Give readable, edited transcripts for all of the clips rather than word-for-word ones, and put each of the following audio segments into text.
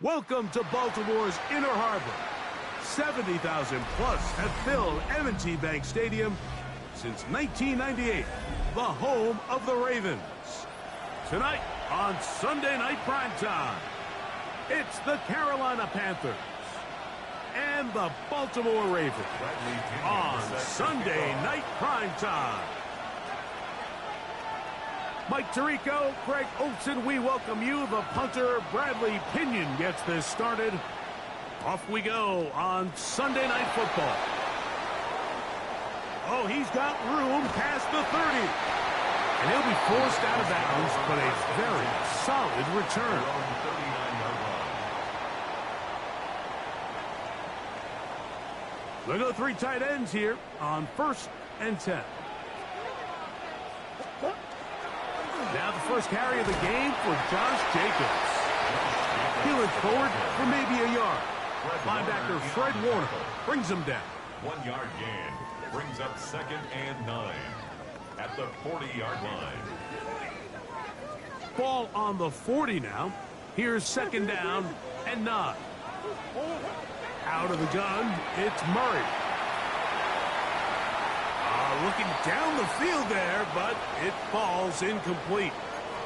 Welcome to Baltimore's Inner Harbor. 70,000 plus have filled M&T Bank Stadium since 1998, the home of the Ravens. Tonight on Sunday Night Primetime, it's the Carolina Panthers and the Baltimore Ravens on Sunday Night Primetime. Mike Tirico, Greg Olson, we welcome you. The punter, Bradley Pinion, gets this started. Off we go on Sunday Night Football. Oh, he's got room past the 30. And he'll be forced out of bounds, but a very solid return. They'll go three tight ends here on 1st and 10. Now the first carry of the game for Josh Jacobs. Peeling forward for maybe a yard. Linebacker Fred Warner brings him down. 1 yard gain brings up 2nd and 9 at the 40-yard line. Ball on the 40 now. Here's 2nd down and 9. Out of the gun, it's Murray. Looking down the field there, but it falls incomplete.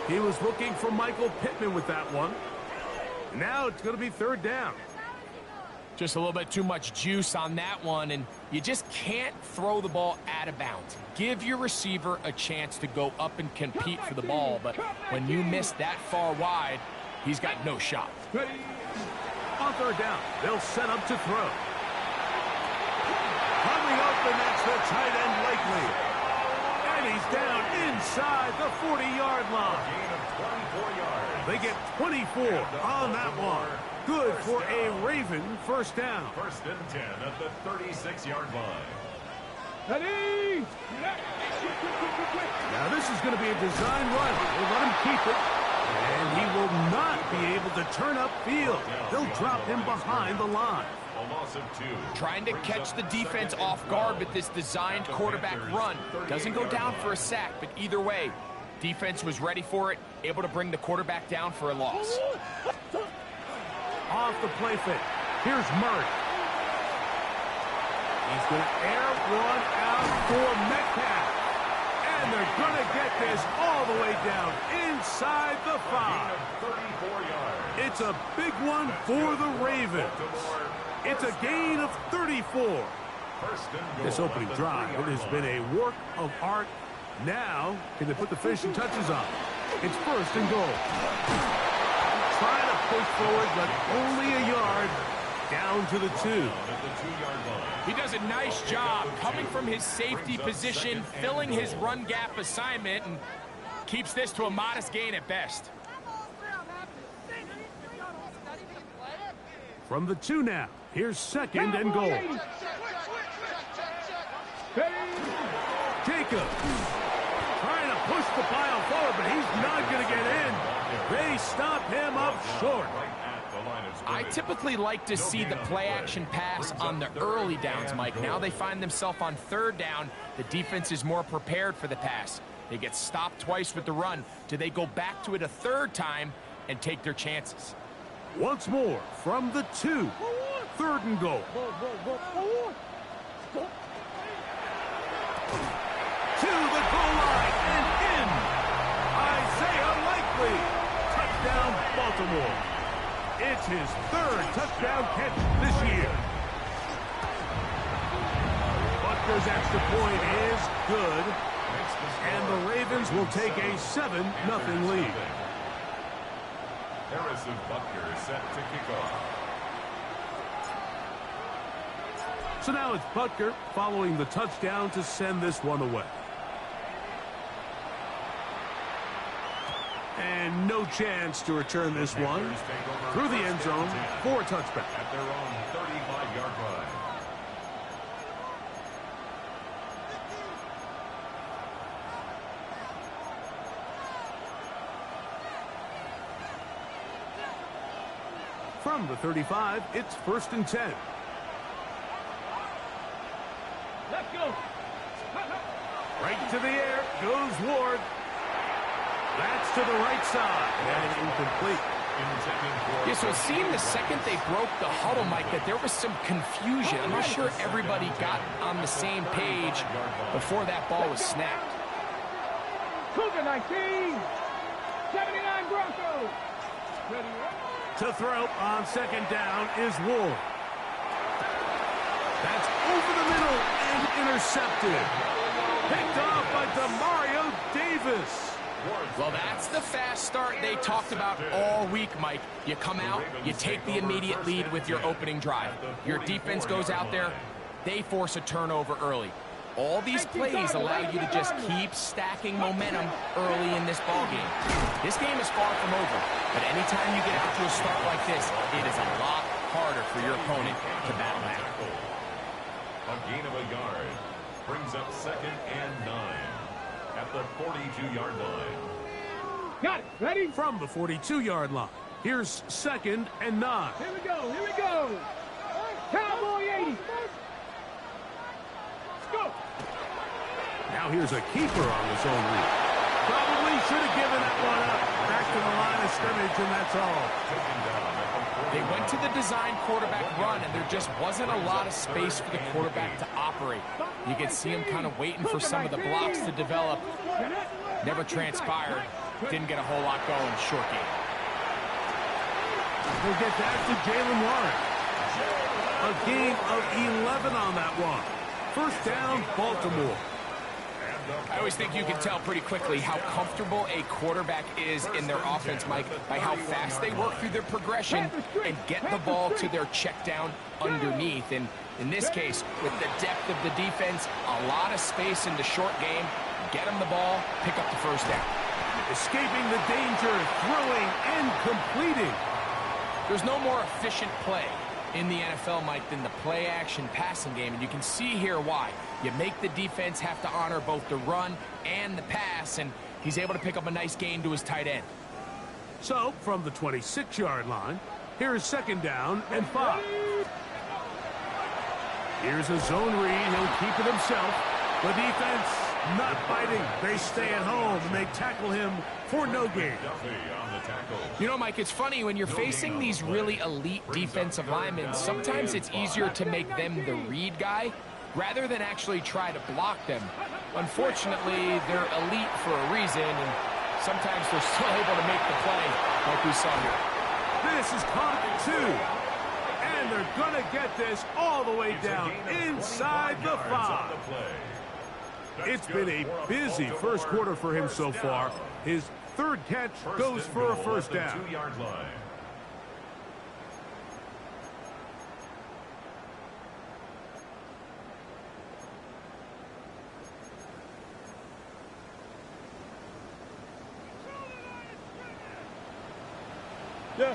He was looking for Michael Pittman with that one. Now it's going to be 3rd down. Just a little bit too much juice on that one, and you just can't throw the ball out of bounds. Give your receiver a chance to go up and compete for the ball, but when you miss that far wide, he's got no shot. On 3rd down, they'll set up to throw. Coming open, that's the tight end, Likely. And he's down inside the 40-yard line. Gain of 24 yards. They get 24 on that one. Good for a Raven 1st down. 1st and 10 at the 36-yard line. Now this is going to be a design run. We'll let him keep it. And he will not be able to turn upfield. They'll drop him behind the line. A loss of 2. Trying to catch the defense off guard with this designed quarterback run. Doesn't go down for a sack, but either way, defense was ready for it, able to bring the quarterback down for a loss. Off the play fake. Here's Murray. He's going to air one out for Metcalf. And they're going to get this all the way down inside the 5. 34 yards. It's a big one for the Ravens. It's a gain of 34. This opening drive, it has been a work of art. Now, can they put the finishing touches on? It's 1st and goal. Trying to push forward, but only a yard down to the 2. He does a nice job coming from his safety position, filling his run gap assignment, and keeps this to a modest gain at best. From the 2 now. Here's 2nd and goal. Jacob trying to push the pile forward, but he's not going to get in. They stop him up short. I typically like to see the play-action pass on the early downs, Mike. Now they find themselves on 3rd down. The defense is more prepared for the pass. They get stopped twice with the run. Do they go back to it a 3rd time and take their chances? Once more from the 2. 3rd and goal. To the goal line and in. Isaiah Likely. Touchdown, Baltimore. It's his 3rd touchdown catch this year. Butker's extra point is good. And the Ravens will take a 7-0 lead. Harrison Butker is set to kick off. So now it's Butker following the touchdown to send this one away. And no chance to return this one through the end zone for a touchback. At their own 35-yard line. From the 35, it's 1st and 10. Let's go. Right to the air goes Ward. That's to the right side. And incomplete. Yeah, so it seemed the second they broke the huddle, Mike, that there was some confusion. I'm not sure everybody got on the same page before that ball was snapped. Cougar 19, 79 Broncos. Ready? To throw on second down is Wool. That's over the middle and intercepted. Picked off by Demario Davis. Well, that's the fast start they talked about all week, Mike. You come out, you take the immediate lead with your opening drive. Your defense goes out there, they force a turnover early. All these plays allow you to just keep stacking momentum early in this ball game. This game is far from over, but anytime you get out to a start like this, it is a lot harder for your opponent to battle back. A gain of a yard brings up 2nd and 9 at the 42-yard line. Got it. Ready? From the 42-yard line, here's 2nd and 9. Here we go. Here we go. Cowboy 80. Let's go. Now here's a keeper on his own read. Probably should have given that one up. Back to the line of scrimmage, and that's all. They went to the design quarterback run, and there just wasn't a lot of space for the quarterback to operate. You could see him kind of waiting for some of the blocks to develop. Never transpired. Didn't get a whole lot going. Short game. We'll get that to Jalen Warren. A gain of 11 on that one. First down, Baltimore. I always think you can tell pretty quickly how comfortable a quarterback is in their offense, Mike, by how fast they work through their progression and get the ball to their check down underneath. And in this case, with the depth of the defense, a lot of space in the short game, get them the ball, pick up the first down. Escaping the danger, throwing and completing. There's no more efficient play in the NFL, Mike, than the play-action passing game, and you can see here why. You make the defense have to honor both the run and the pass, and he's able to pick up a nice gain to his tight end. So, from the 26-yard line, here is 2nd down and 5. Here's a zone read. He'll keep it himself. The defense not biting. They stay at home, and they tackle him for no gain. You know, Mike, it's funny, when you're facing these really elite defensive linemen, sometimes it's easier to make them the read guy rather than actually try to block them. Unfortunately, they're elite for a reason, and sometimes they're still able to make the play like we saw here. This is caught 2. And they're going to get this all the way down inside the 5. It's been a busy first quarter for him so far. His third catch goes for a first down. 2-yard line. Yeah.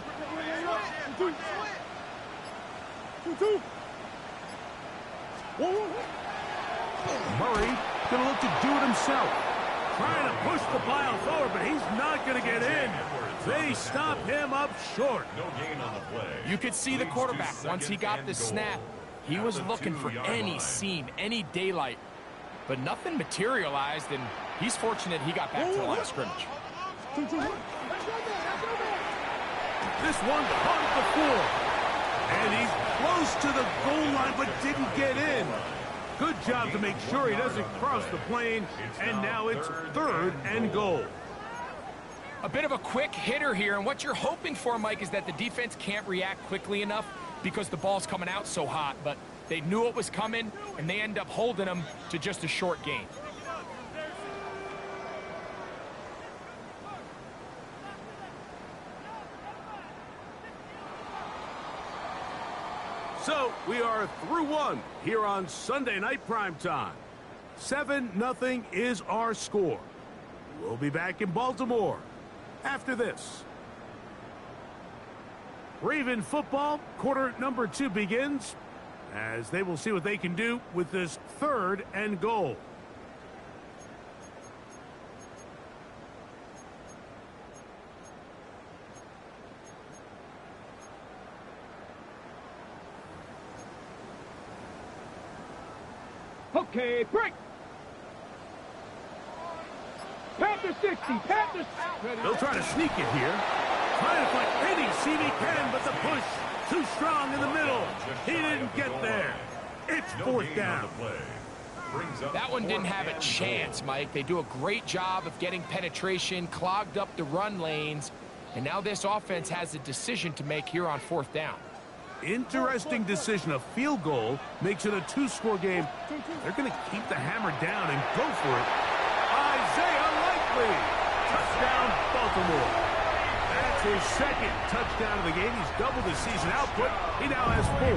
2-2. Murray going to look to do it himself. Trying to push the pile forward, but he's not going to get in. They stop him up short. No gain on the play. You could see the quarterback, once he got the snap, he was looking for any seam, any daylight, but nothing materialized, and he's fortunate he got back to the line of scrimmage. This one caught at the 4. And he's close to the goal line, but didn't get in. Good job to make sure he doesn't cross the plane, and now it's 3rd and goal. A bit of a quick hitter here, and what you're hoping for, Mike, is that the defense can't react quickly enough because the ball's coming out so hot, but they knew it was coming, and they end up holding them to just a short gain. So we are through 1 here on Sunday Night Primetime. 7-0 is our score. We'll be back in Baltimore after this. Raven football, quarter number 2 begins, as they will see what they can do with this 3rd and goal. Okay, break. Panthers 60. Panthers. They'll try to sneak it here. trying to find any seam he can, but the push too strong in the middle. He didn't get there. It's fourth down. That one didn't have a chance, Mike. They do a great job of getting penetration, clogged up the run lanes, and now this offense has a decision to make here on fourth down. Interesting decision. A field goal makes it a two-score game. They're going to keep the hammer down and go for it. Isaiah Likely. Touchdown, Baltimore. That's his second touchdown of the game. He's doubled his season output. He now has 4.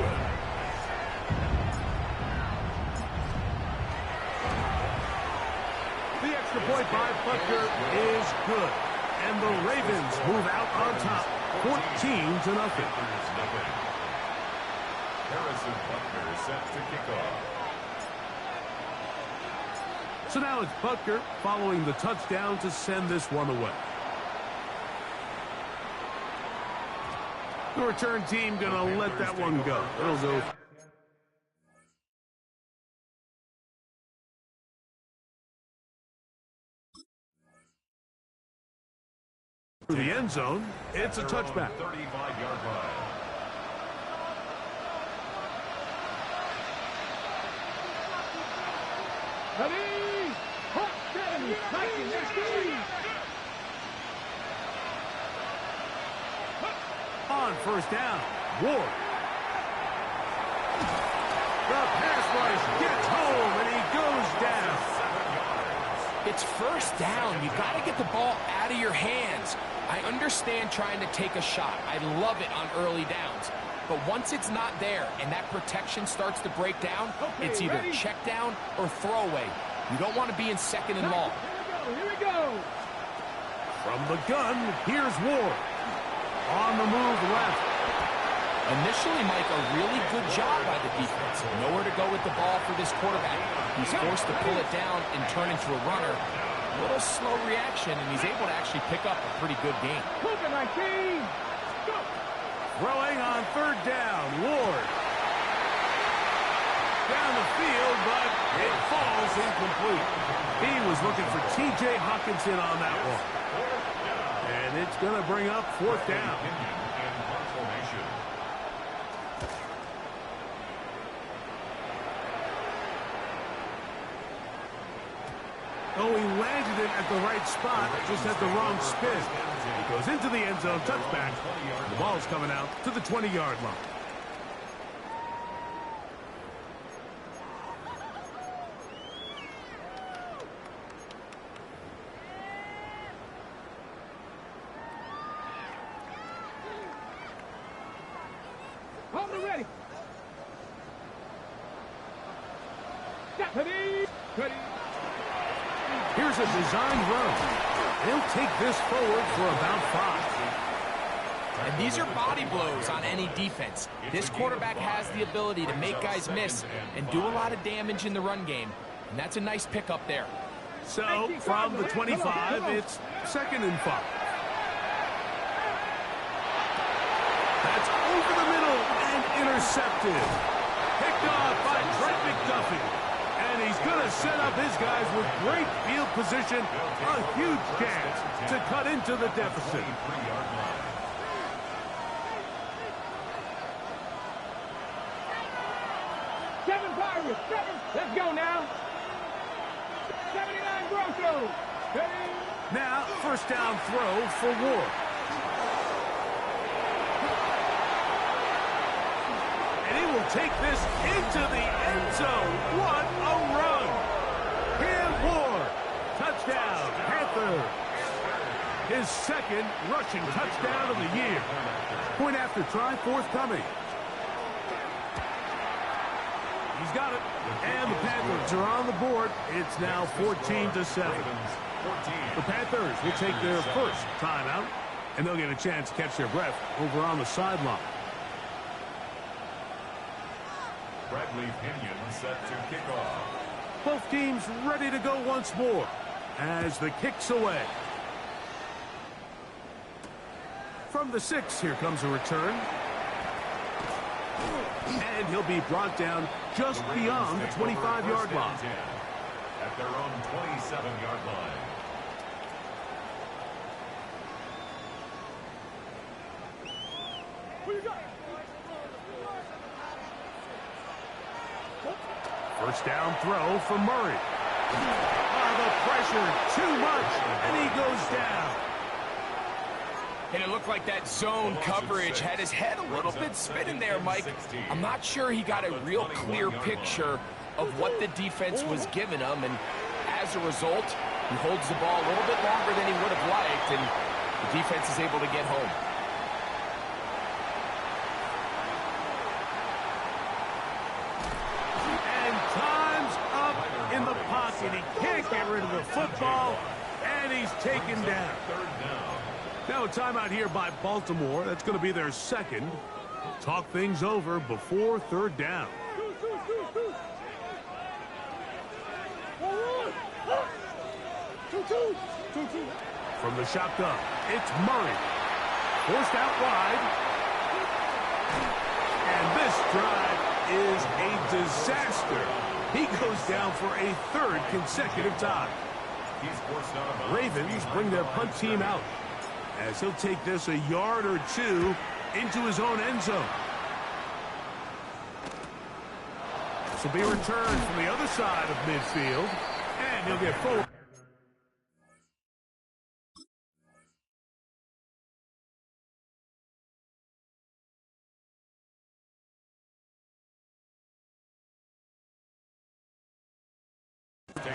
The extra point by Butker is good. And the Ravens move out on top, 14-0. Harrison Butker set to kick off. So now it's Butker following the touchdown to send this one away. The return team going to let that one go. It'll go. Through the end zone, it's a touchback. 35-yard line. Ready? Hot, steady, fighting, let's go! On first down, Ward. The pass rush gets home, and he goes down. It's first down. You got to get the ball out of your hands. I understand trying to take a shot. I love it on early downs. But once it's not there and that protection starts to break down, it's either check down or throwaway. You don't want to be in second and long. Here we go. From the gun, here's Ward. On the move left. Initially, Mike, a really good job by the defense. Nowhere to go with the ball for this quarterback. He's forced to pull it down and turn into a runner. A little slow reaction, and he's able to actually pick up a pretty good game. Moving, my team. Go. Throwing on third down, Ward. Down the field, but it falls incomplete. He was looking for T.J. Hawkinson on that one. And it's going to bring up fourth down. Oh, he landed it at the right spot, just at the wrong spin. He goes into the end zone, touchback. The ball's coming out to the 20-yard line. Hold it ready. Ready. Ready. Here's a designed run. They'll take this forward for about 5. And these are body blows on any defense. This quarterback has the ability to make guys miss and do a lot of damage in the run game. And that's a nice pickup there. So, from the 25, it's second and 5. That's over the middle and intercepted. Picked off by Trent McDuffie. And he's going to set up his guys with great field position. A huge chance to cut into the deficit. Seven Pirates, 7. Let's go now. 79 Broncos. Ready. Now, first down throw for Ward. And he will take this into the end zone. What a run. Cam Ward. Touchdown, Panthers. His second rushing touchdown of the year. Point after try, forthcoming. He's got it. And the Panthers are on the board. It's now 14-7. The Panthers will take their first timeout, and they'll get a chance to catch their breath over on the sideline. Bradley Pinion set to kick off. Both teams ready to go once more as the kick's away. From the 6, here comes a return. And he'll be brought down just beyond the 25-yard line. At their own 27-yard line. First down throw for Murray. The pressure, too much, and he goes down. And it looked like that zone coverage had his head a little bit spinning there, Mike. I'm not sure he got a real clear picture of what the defense was giving him, and as a result, he holds the ball a little bit longer than he would have liked, and the defense is able to get home. And time's up in the pocket. He can't get rid of the football, and he's taken down. Now a timeout here by Baltimore. That's going to be their second. Talk things over before third down. From the shotgun, it's Murray. Forced out wide. And this drive is a disaster. He goes down for a third consecutive time. Ravens bring their punt team out, as he'll take this a yard or two into his own end zone. This will be returned from the other side of midfield, and he'll get forward.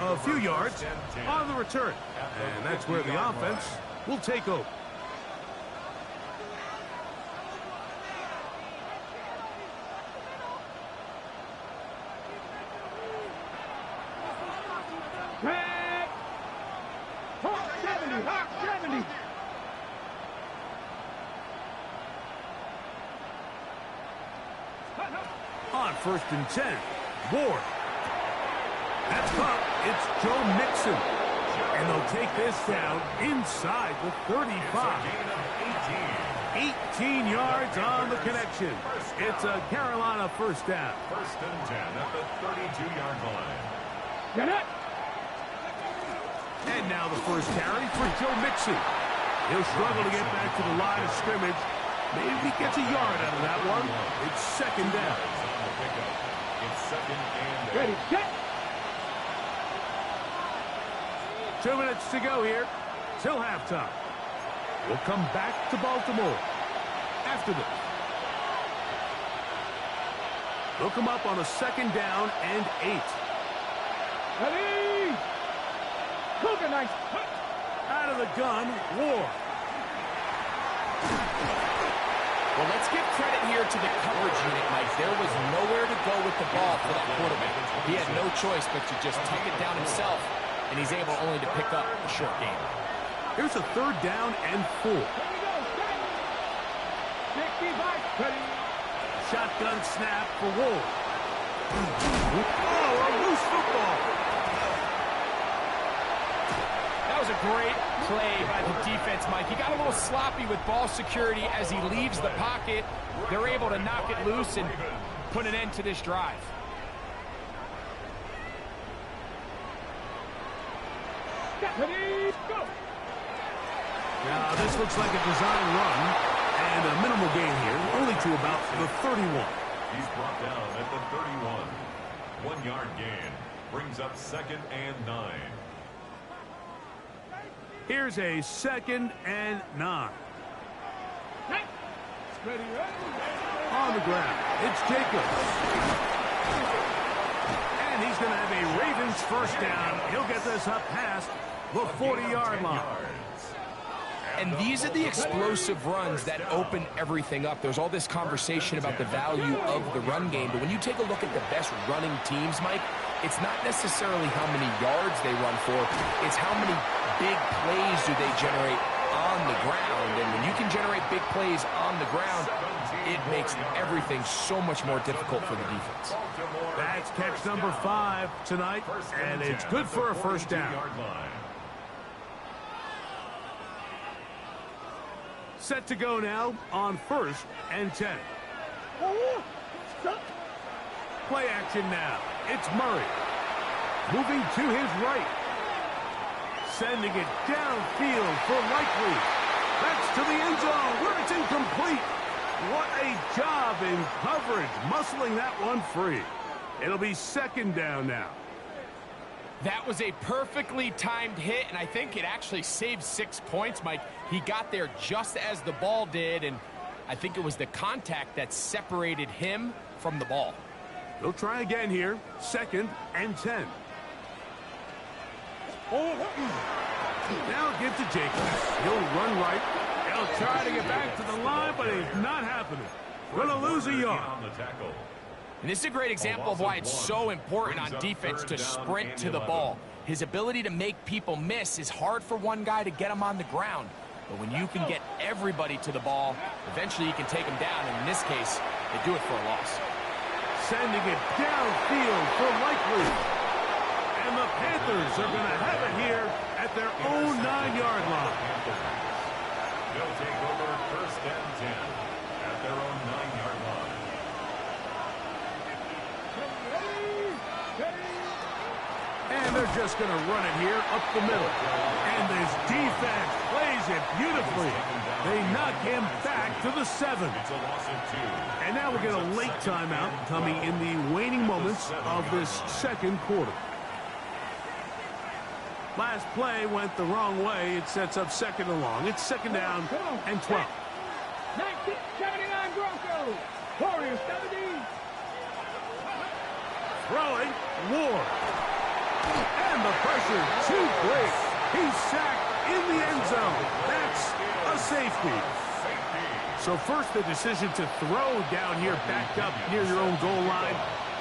A few yards on the return, and that's where the offense will take over. Hawk 70, Hawk 70. On 1st and 10, Ward. That's up. It's Joe Mixon. And they'll take this down inside the 35. 18 yards on the connection. It's a Carolina first down. 1st and 10 at the 32-yard line. Get it. And now the first carry for Joe Mixon. He'll struggle to get back to the line of scrimmage. Maybe he gets a yard out of that one. It's second down. It's second and Ready, get. 2 minutes to go here till halftime. We'll come back to Baltimore after this. They'll come up on a 2nd down and 8. Ready. Cooking nice. Out of the gun, Ward. Well, let's give credit here to the coverage unit, Mike. There was nowhere to go with the ball for that quarterback. He had no choice but to just tuck it down himself, and he's able only to pick up a short gain. Here's a 3rd down and 4. Here we go. 65. Ready. Shotgun snap for Ward. Oh, a loose football. That was a great play by the defense, Mike. He got a little sloppy with ball security as he leaves the pocket. They're able to knock it loose and put an end to this drive. Ready, go. Now, this looks like a design run, and a minimal gain here, only to about the 31. He's brought down at the 31. 1 yard gain brings up 2nd and 9. Here's a 2nd and 9. Ready, ready. On the ground, it's Jacobs. And he's going to have a Ravens first down. He'll get this up past the 40-yard line. And these are the explosive runs that open everything up. There's all this conversation about the value of the run game, but when you take a look at the best running teams, Mike, it's not necessarily how many yards they run for, it's how many big plays do they generate on the ground. And when you can generate big plays on the ground, it makes everything so much more difficult for the defense. That's catch number 5 tonight, and it's good for a first down. Set to go now on 1st and 10. Play action now. It's Murray. Moving to his right. Sending it downfield for Likely. That's to the end zone where it's incomplete. What a job in coverage, muscling that one free. It'll be second down now. That was a perfectly timed hit, and I think it actually saved 6 points, Mike. He got there just as the ball did, and I think it was the contact that separated him from the ball. They'll try again here. 2nd and 10. Now give to Jacobs. He'll run right. He'll try to get back to the line, but it's not happening. Gonna lose a yard. And this is a great example of why it's so important on defense to sprint to the ball. His ability to make people miss is hard for one guy to get him on the ground. But when you can get everybody to the ball, eventually you can take them down. And in this case, they do it for a loss. Sending it downfield for likely. And the Panthers are going to have it here at their own 9-yard line. They'll take over 1st and 10 at their own 9-yard line. And they're just going to run it here up the middle. And this defense plays it beautifully. They knock him back to the 7. It's a loss of 2. And now we get a late timeout coming in the waning moments of this second quarter. Last play went the wrong way. It sets up 2nd and long. It's 2nd down and 12. 1979 Broncos. Warriors 17. Throwing, Ward. And the pressure too great. He's sacked in the end zone. That's a safety. So first the decision to throw down here backed up near your own goal line.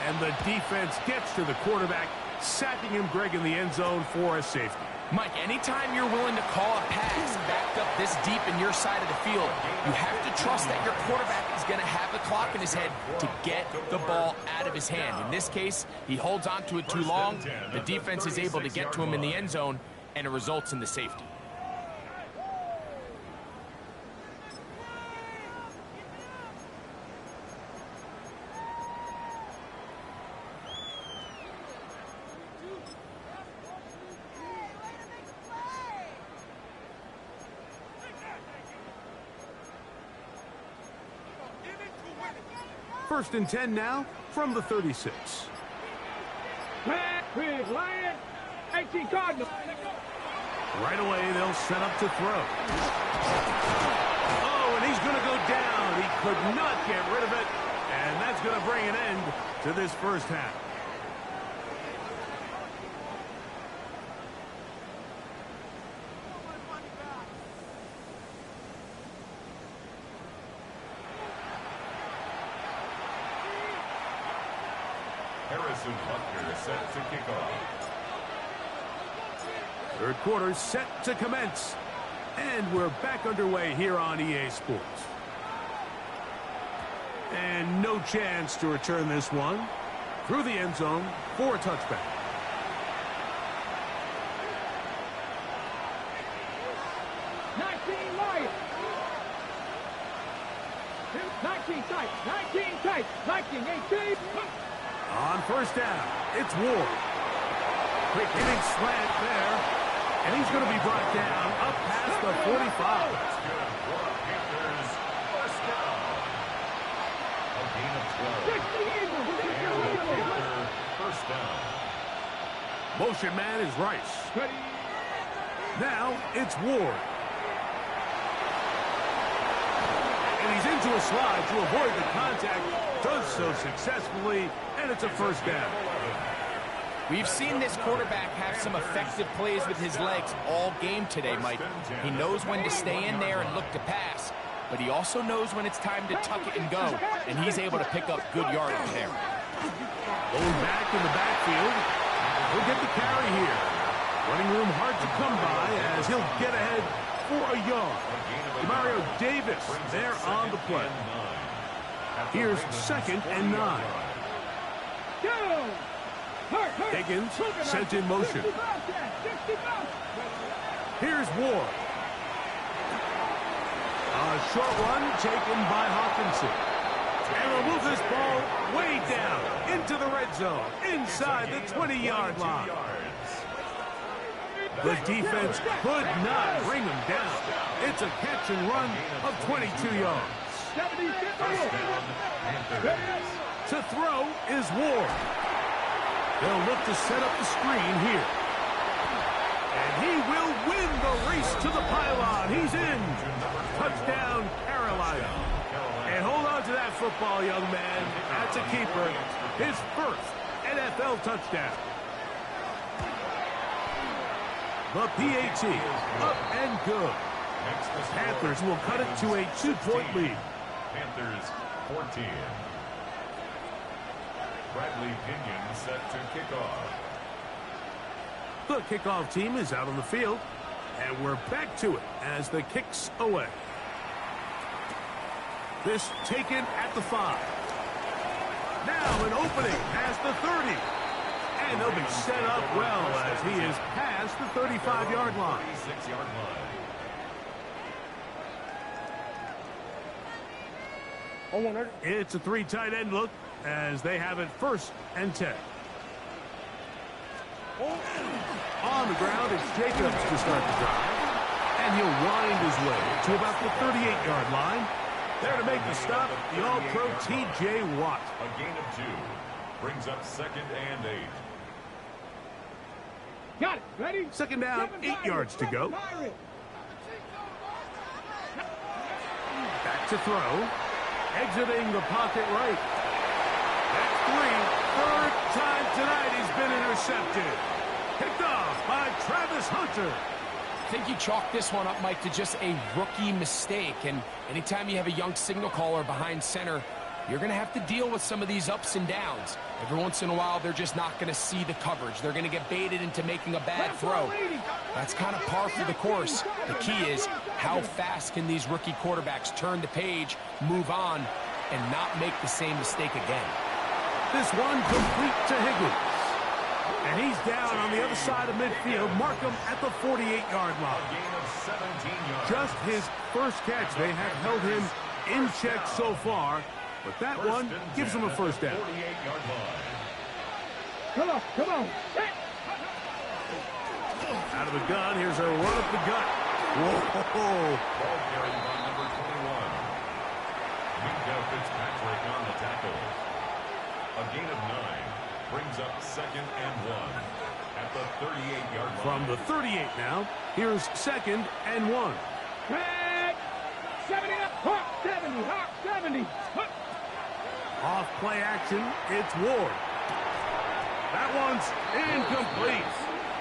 And the defense gets to the quarterback, sacking him, Greg, in the end zone for a safety. Mike, anytime you're willing to call a pass backed up this deep in your side of the field, you have to trust that your quarterback is going to have the clock in his head to get the ball out of his hand. In this case, he holds on to it too long. The defense is able to get to him in the end zone, and it results in the safety. First and 10 now from the 36. Quick, Lion. 18 Cardinals. Right away, they'll set up to throw. Oh, and he's going to go down. He could not get rid of it, and that's going to bring an end to this first half. Harrison Butker set to kick off. Third quarter set to commence. And we're back underway here on EA Sports. And no chance to return this one through the end zone for a touchback. On first down, it's Ward. Quick hitting slant there. And he's going to be brought down up past the 45. That's good for the Panthers. First down. A gain of 12. And the Panther first down. Motion man is Rice. Now it's Ward. And he's into a slide to avoid the contact. Does so successfully, and it's a first down. We've seen this quarterback have some effective plays with his legs all game today, Mike. He knows when to stay in there and look to pass, but he also knows when it's time to tuck it and go, and he's able to pick up good yardage there. Going back in the backfield. He'll get the carry here. Running room hard to come by as he'll get ahead for a yard. Mario Davis there on the play. Here's 2nd and 9. Higgins sent in motion. Here's Ward. A short one taken by Hawkinson. And will move this ball way down into the red zone, inside the 20-yard line. The defense could not bring him down. It's a catch and run of 22 yards. First down, Panthers. To throw is Ward. They'll look to set up the screen here. And he will win the race to the pylon. He's in. Touchdown, Carolina. And hold on to that football, young man. That's a keeper. His first NFL touchdown. The PAT up and good. Panthers will cut it to a 2-point lead. Panthers 14. Bradley Pinion set to kick off. The kickoff team is out on the field, and we're back to it as the kick's away. This taken at the 5. Now an opening past the 30. And they'll be set up well as he is past the 35-yard line. 36-yard line. It's a 3 tight end look as they have it 1st and 10. On the ground, it's Jacobs to start the drive. And he'll wind his way to about the 38-yard line. There to make the stop, the All-Pro T.J. Watt. A gain of 2. Brings up 2nd and 8. Got it. Ready? 2nd down, 8 yards to go. Back to throw. Exiting the pocket right. That's 3. 3rd time tonight he's been intercepted. Picked off by Travis Hunter. I think you chalk this one up, Mike, to just a rookie mistake. And anytime you have a young signal caller behind center, you're going to have to deal with some of these ups and downs. Every once in a while, they're just not going to see the coverage. They're going to get baited into making a bad throw. That's kind of par for the course. The key is how fast can these rookie quarterbacks turn the page, move on, and not make the same mistake again. This one complete to Higgins. And he's down on the other side of midfield. Mark him at the 48-yard line. Gain of 17 yards. Just his first catch. They have held him in check so far. But that one gives him a 1st down. 48-yard line. Come on, come on. Out of the gun, here's a run up the gut. Whoa! Ball carried by number 21. Minka Fitzpatrick on the tackle. A gain of 9 brings up 2nd and 1 at the 38-yard line. From the 38 now, here's 2nd and 1. Back. 70 up. Hawk 70. Hawk 70. Hawk. Off play action, it's Ward. That one's incomplete.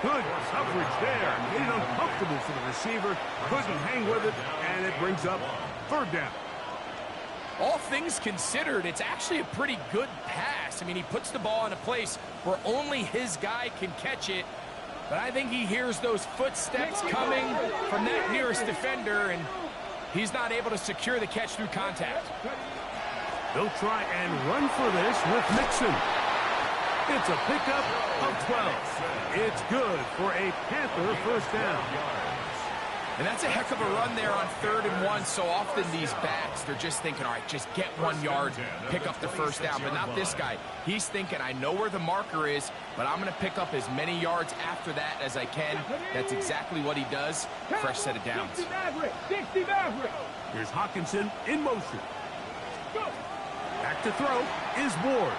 Good coverage there. Made it uncomfortable for the receiver. Couldn't hang with it, and it brings up 3rd down. All things considered, it's actually a pretty good pass. I mean, he puts the ball in a place where only his guy can catch it. But I think he hears those footsteps coming from that nearest defender, and he's not able to secure the catch through contact. They'll try and run for this with Mixon. It's a pickup of 12. It's good for a Panther 1st down. And that's a heck of a run there on 3rd and 1. So often these backs, they're just thinking, all right, just get 1 yard, pick up the 1st down. But not this guy. He's thinking, I know where the marker is, but I'm going to pick up as many yards after that as I can. That's exactly what he does. Fresh set of downs. 60 Maverick. 60 Maverick. Here's Hawkinson in motion. Back to throw is Ward.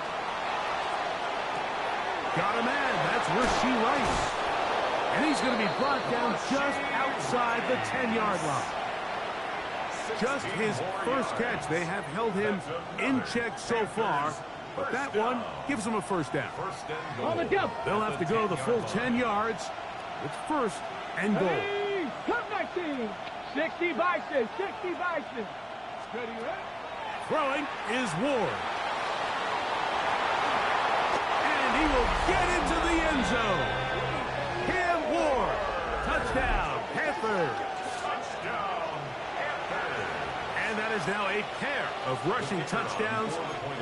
Got a man. That's Rasheed Rice. And he's going to be brought down just outside the 10-yard line. Just his first catch. They have held him in check so far, but that one gives him a 1st down. On the jump. They'll have to go the full 10 yards. It's 1st and goal. Hey, come back team. 60 Bison. 60 Bison. Ready, right? Throwing is Ward. And he will get into the end zone. Cam Ward. Touchdown, Panthers. Touchdown, Panthers. And that is now a pair of rushing touchdowns.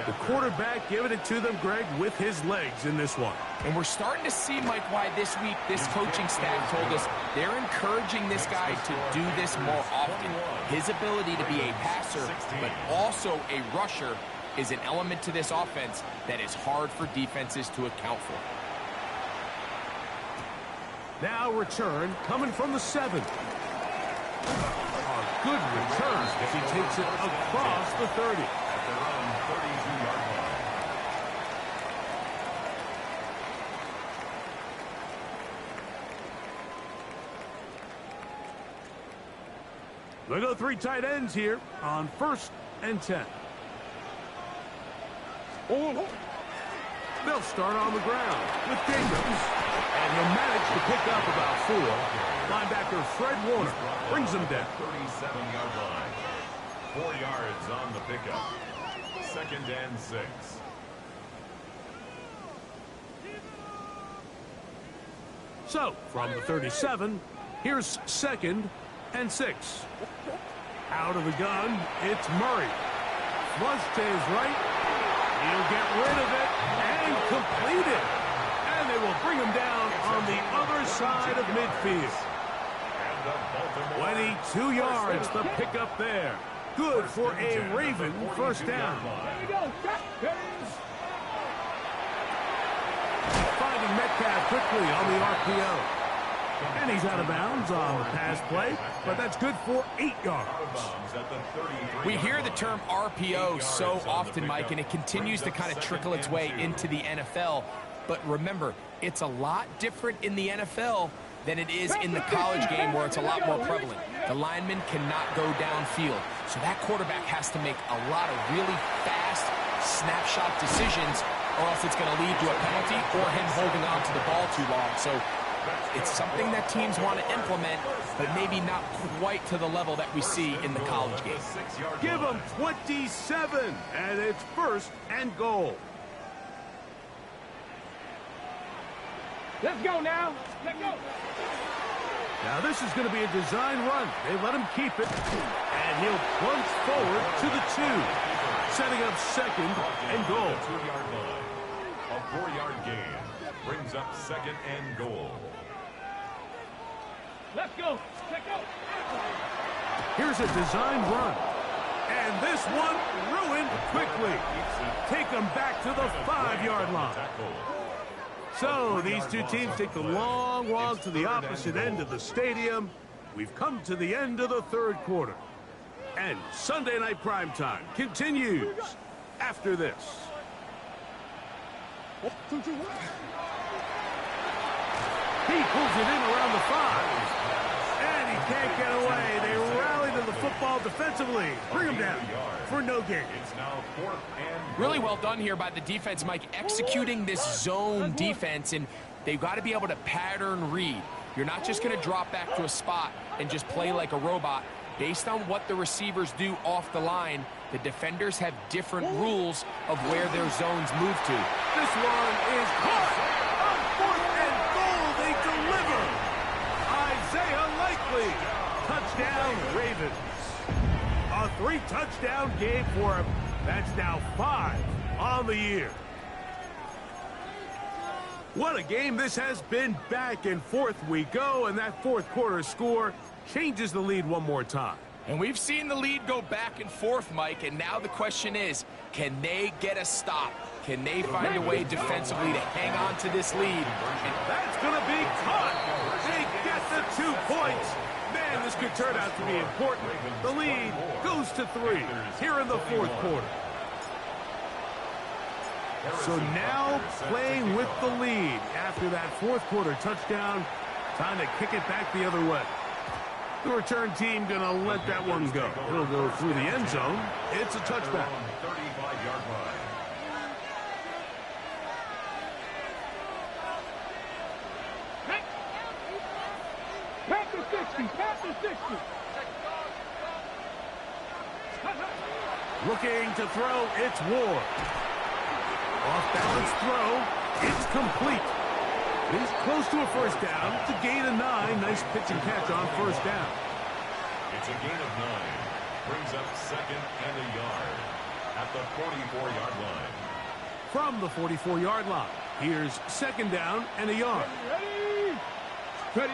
The quarterback giving it to them, Greg, with his legs in this one. And we're starting to see, Mike, why this week this coaching staff told us they're encouraging this guy to do this more often. His ability to be a passer, but also a rusher, is an element to this offense that is hard for defenses to account for. Now return coming from the 7. A good return as he takes it across the 30. At their own 32-yard line. They go 3 tight ends here on 1st and 10. They'll start on the ground with Jacobs. And he'll manage to pick up about 4. Linebacker Fred Warner brings him down. 37-yard line. 4 yards on the pickup. 2nd and 6. So, from the 37, here's 2nd and 6. Out of the gun, it's Murray. Flush to his right. He'll get rid of it and complete it. And they will bring him down on the other side of midfield. 22 yards, the pickup there. Good for a Raven first down. There you go. Finding Metcalf quickly on the RPO. And he's out of bounds on the pass play, but that's good for 8 yards. We hear the term RPO so often, Mike, and it continues to kind of trickle its way into the NFL. But remember, it's a lot different in the NFL than it is in the college game where it's a lot more prevalent. The lineman cannot go downfield. So that quarterback has to make a lot of really fast snapshot decisions, or else it's going to lead to a penalty or him holding on to the ball too long. So it's something that teams want to implement, but maybe not quite to the level that we see in the college game. Give them 27, and it's 1st and goal. Let's go now. Let's go. Now this is going to be a design run. They let him keep it, and he'll plunge forward to the 2, setting up 2nd and goal. 2-yard line. A 4-yard gain brings up 2nd and goal. Let's go. Let's go. Here's a design run, and this one ruined quickly. Take them back to the 5-yard line. So these two teams take the long walk to the opposite end of the stadium. We've come to the end of the 3rd quarter. And Sunday Night Primetime continues after this. He pulls it in around the 5. And he can't get away. They rally to the football defensively. Bring him down for no gain. It's now 4th and Really well done here by the defense, Mike, executing this zone defense, and they've got to be able to pattern read. You're not just going to drop back to a spot and just play like a robot. Based on what the receivers do off the line, the defenders have different rules of where their zones move to. This one is caught. On 4th and goal, they deliver. Isaiah Likely. Touchdown, Ravens. A 3-touchdown game for him. That's now 5 on the year. What a game this has been. Back and forth we go, and that 4th quarter score changes the lead one more time. And we've seen the lead go back and forth, Mike, and now the question is, can they get a stop? Can they find a way defensively to hang on to this lead? And that's going to be caught. They get the 2 points. Man, this could turn out to be important. The lead goes to 3 here in the 4th quarter. So now playing with the lead after that 4th quarter touchdown. Time to kick it back the other way. The return team going to let that one go. It'll go through the end zone. It's a touchback. 35-yard line. Panthers 60. Panthers 60. Looking to throw, it's Ward. Off-balance throw, it's complete. He's close to a first down. It's a gain of 9. Nice pitch and catch on first down. It's a gain of 9. Brings up 2nd and a yard at the 44-yard line. From the 44-yard line, here's 2nd down and a yard. Ready.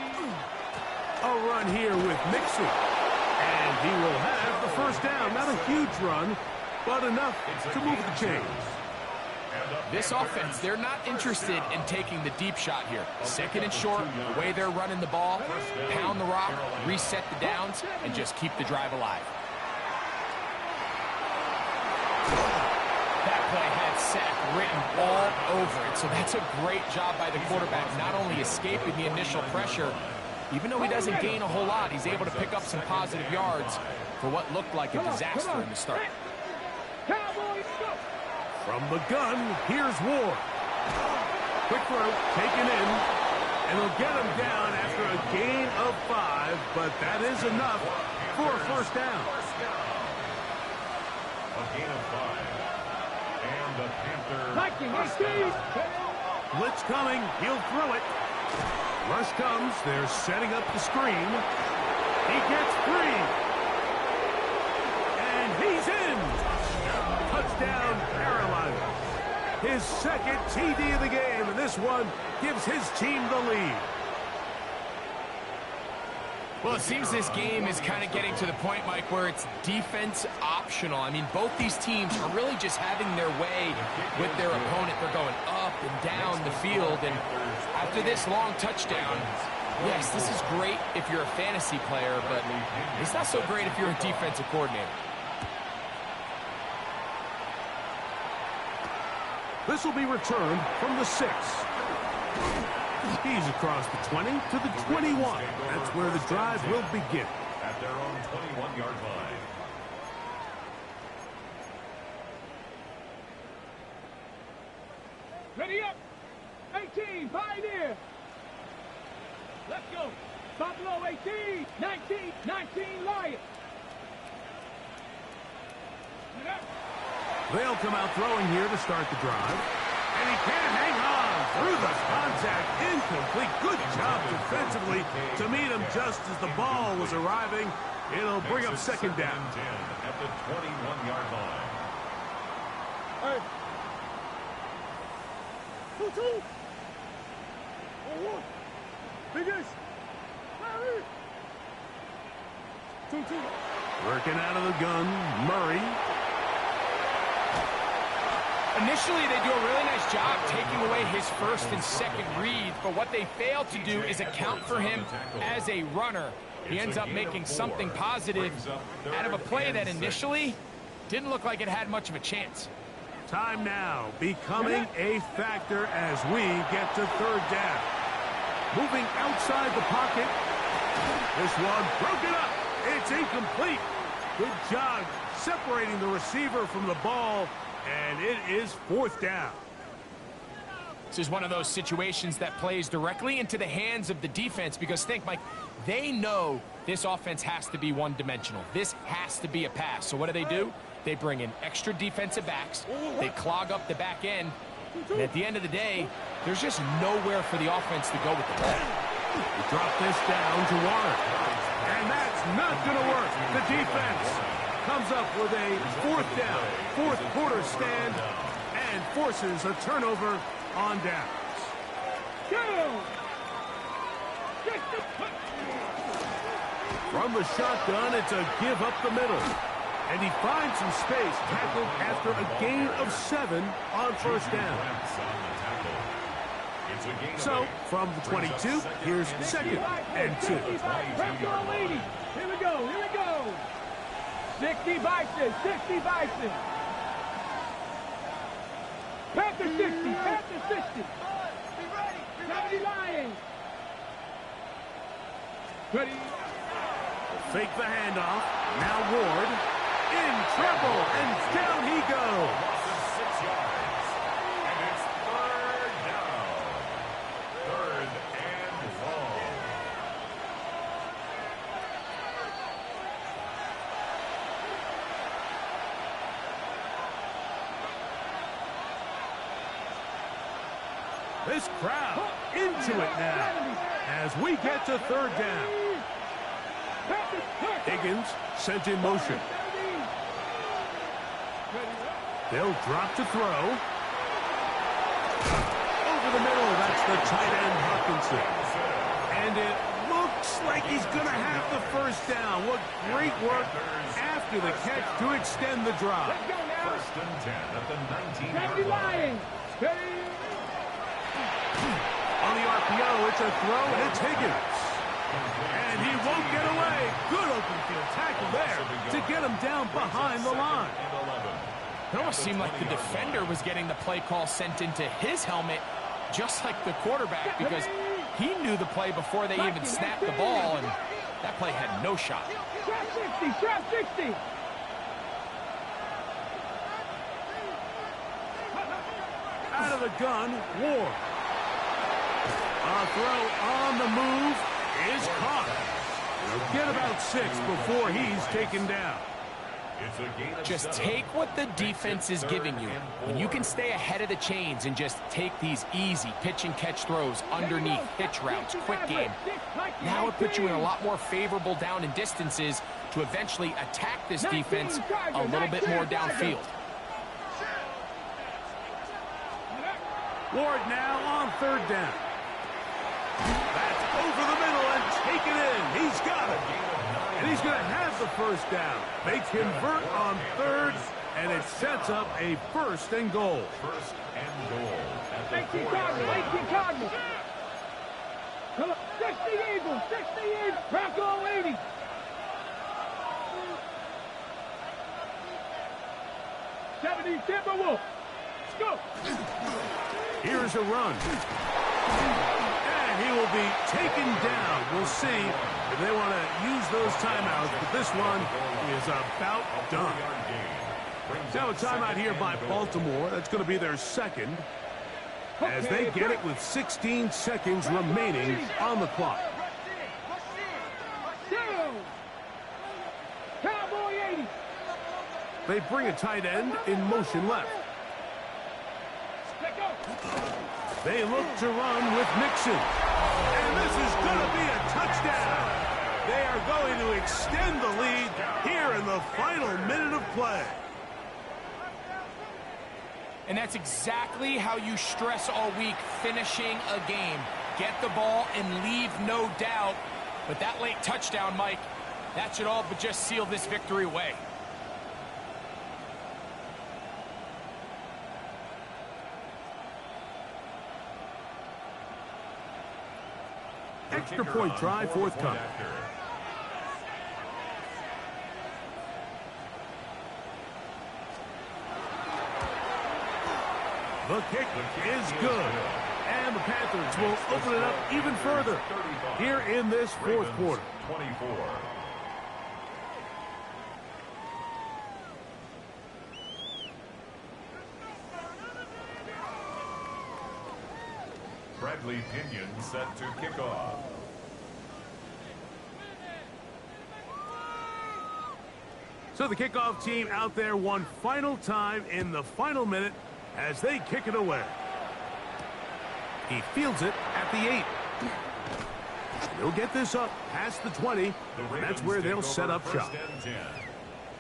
A run here with Mixon. And he will have the first down. Not a huge run, but enough to move the chains. This offense, they're not interested in taking the deep shot here. Second and short, the way they're running the ball, pound the rock, reset the downs, and just keep the drive alive. That play had sack written all over it, so that's a great job by the quarterback, not only escaping the initial pressure, even though he doesn't gain a whole lot, he's able to pick up some positive yards for what looked like a disaster in the start. From the gun, here's Ward. Quick throw, taken in, and they'll get him down after a gain of 5, but that is enough for a first down. A gain of 5. And the Panthers. Blitz coming, he'll throw it. Rush comes, they're setting up the screen. He gets free. And he's in. Touchdown, Carolina. His second TD of the game, and this one gives his team the lead. Well, it seems this game is kind of getting to the point, Mike, where it's defense optional. I mean, both these teams are really just having their way with their opponent. They're going up and down the field, and after this long touchdown, yes, this is great if you're a fantasy player, but it's not so great if you're a defensive coordinator. This will be returned from the 6. He's across the 20 to the 21. That's where the drive will begin. At their own 21-yard line. Ready up. 18, Pioneer. Let's go. Buffalo 18, 19, Lions. They'll come out throwing here to start the drive. And he can't hang on through the contact. Incomplete. Good job defensively to meet him just as the ball was arriving. It'll bring up second down. At the 21-yard line. Hey. 2-2. 1-1. Biggest. 2-2. Working out of the gun, Murray. Initially, they do a really nice job taking away his first and second read, but what they fail to do is account for him as a runner. He ends up making something positive out of a play that initially didn't look like it had much of a chance. Time now becoming a factor as we get to third down. Moving outside the pocket. This one broken up. It's incomplete. Good job separating the receiver from the ball. And it is fourth down. This is one of those situations that plays directly into the hands of the defense because think, Mike, they know this offense has to be one-dimensional. This has to be a pass. So what do? They bring in extra defensive backs. They clog up the back end. And at the end of the day, there's just nowhere for the offense to go with the ball. They drop this down to Warren. And that's not going to work. The defense comes up with a fourth down, fourth quarter stand, and forces a turnover on downs. From the shotgun, it's a give up the middle. And he finds some space, tackled after a gain of 7 on first down. So, from the 22, here's second and 2. Here we go. 60 Bison, 60 Bison. Panthers 60, Panthers 60. 70 Lions. Ready. Fake the handoff. Now Ward in trouble, and down he goes. 6 yards. And it's third down. Third and long. This crowd into it now as we get to third down. Higgins sent in motion. They'll drop to throw. Over the middle, that's the tight end Hawkinson. And it looks like he's going to have the first down. What great work after the catch to extend the drive. First and 10 at the 19-yard line. On the RPO, it's a throw, and it's Higgins. And he won't get away. Good open field tackle there to get him down behind the line. It almost seemed like the defender was getting the play call sent into his helmet, just like the quarterback, because he knew the play before they even snapped the ball, and that play had no shot. Trap 60, trap 60. Out of the gun, Ward. A throw on the move is caught. He'll get about 6 before he's taken down. Just take what the defense is giving you. When you can stay ahead of the chains and just take these easy pitch and catch throws underneath, hitch routes, quick game, now it puts you in a lot more favorable down and distances to eventually attack this defense a little bit more downfield. Ward now on 3rd down. That's over the middle and taken in. He's got it. And he's going to have the first down. They convert on 3rd, and it sets up a 1st and goal. 1st and goal at the 18 Cardinals, 18 Cardinals. Come on, 60 Eagles, 60 Eagles. Bronco 80. Timberwolves. Let's go. Here's a run. And he will be taken down. We'll see if they want to use those timeouts, but this one is about done. Now a timeout here by Baltimore. That's going to be their 2nd as they get it with 16 seconds remaining on the clock. Cowboy 80. They bring a tight end in motion left. They look to run with Mixon. And this is going to be a touchdown. They are going to extend the lead here in the final minute of play. And that's exactly how you stress all week, finishing a game. Get the ball and leave no doubt. But that late touchdown, Mike, that should all but just seal this victory away. Extra point try forthcoming. The kick is good. And the Panthers will open it up even further here in this 4th quarter. 24. Bradley Pinion set to kick off. So the kickoff team out there one final time in the final minute as they kick it away. He fields it at the 8. He'll get this up past the 20, and that's where they'll set up shop.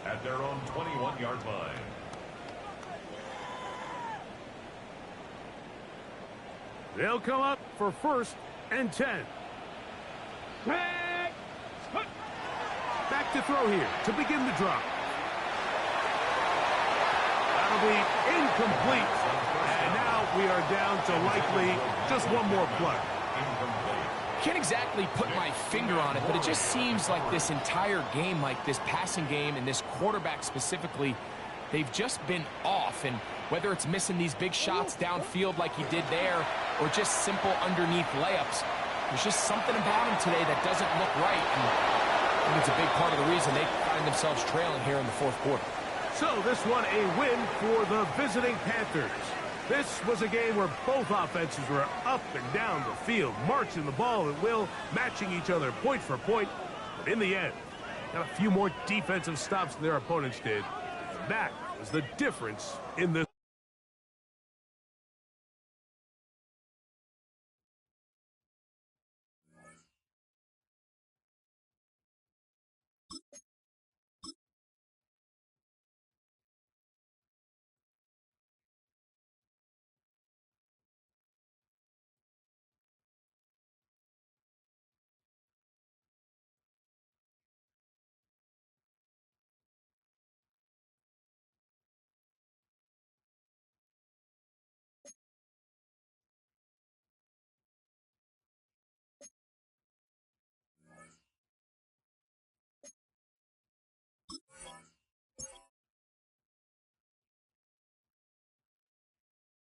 At their own 21-yard line. They'll come up for 1st and 10. Back to throw here to begin the drop. That'll be incomplete. And now we are down to likely just one more play. Can't exactly put my finger on it, but it just seems like this entire game, like this passing game and this quarterback specifically, they've just been off. And whether it's missing these big shots downfield like he did there or just simple underneath layups, there's just something about him today that doesn't look right. And I think it's a big part of the reason they find themselves trailing here in the 4th quarter. So this one a win for the visiting Panthers. This was a game where both offenses were up and down the field, marching the ball at will, matching each other point for point. But in the end, got a few more defensive stops than their opponents did. That was the difference in this.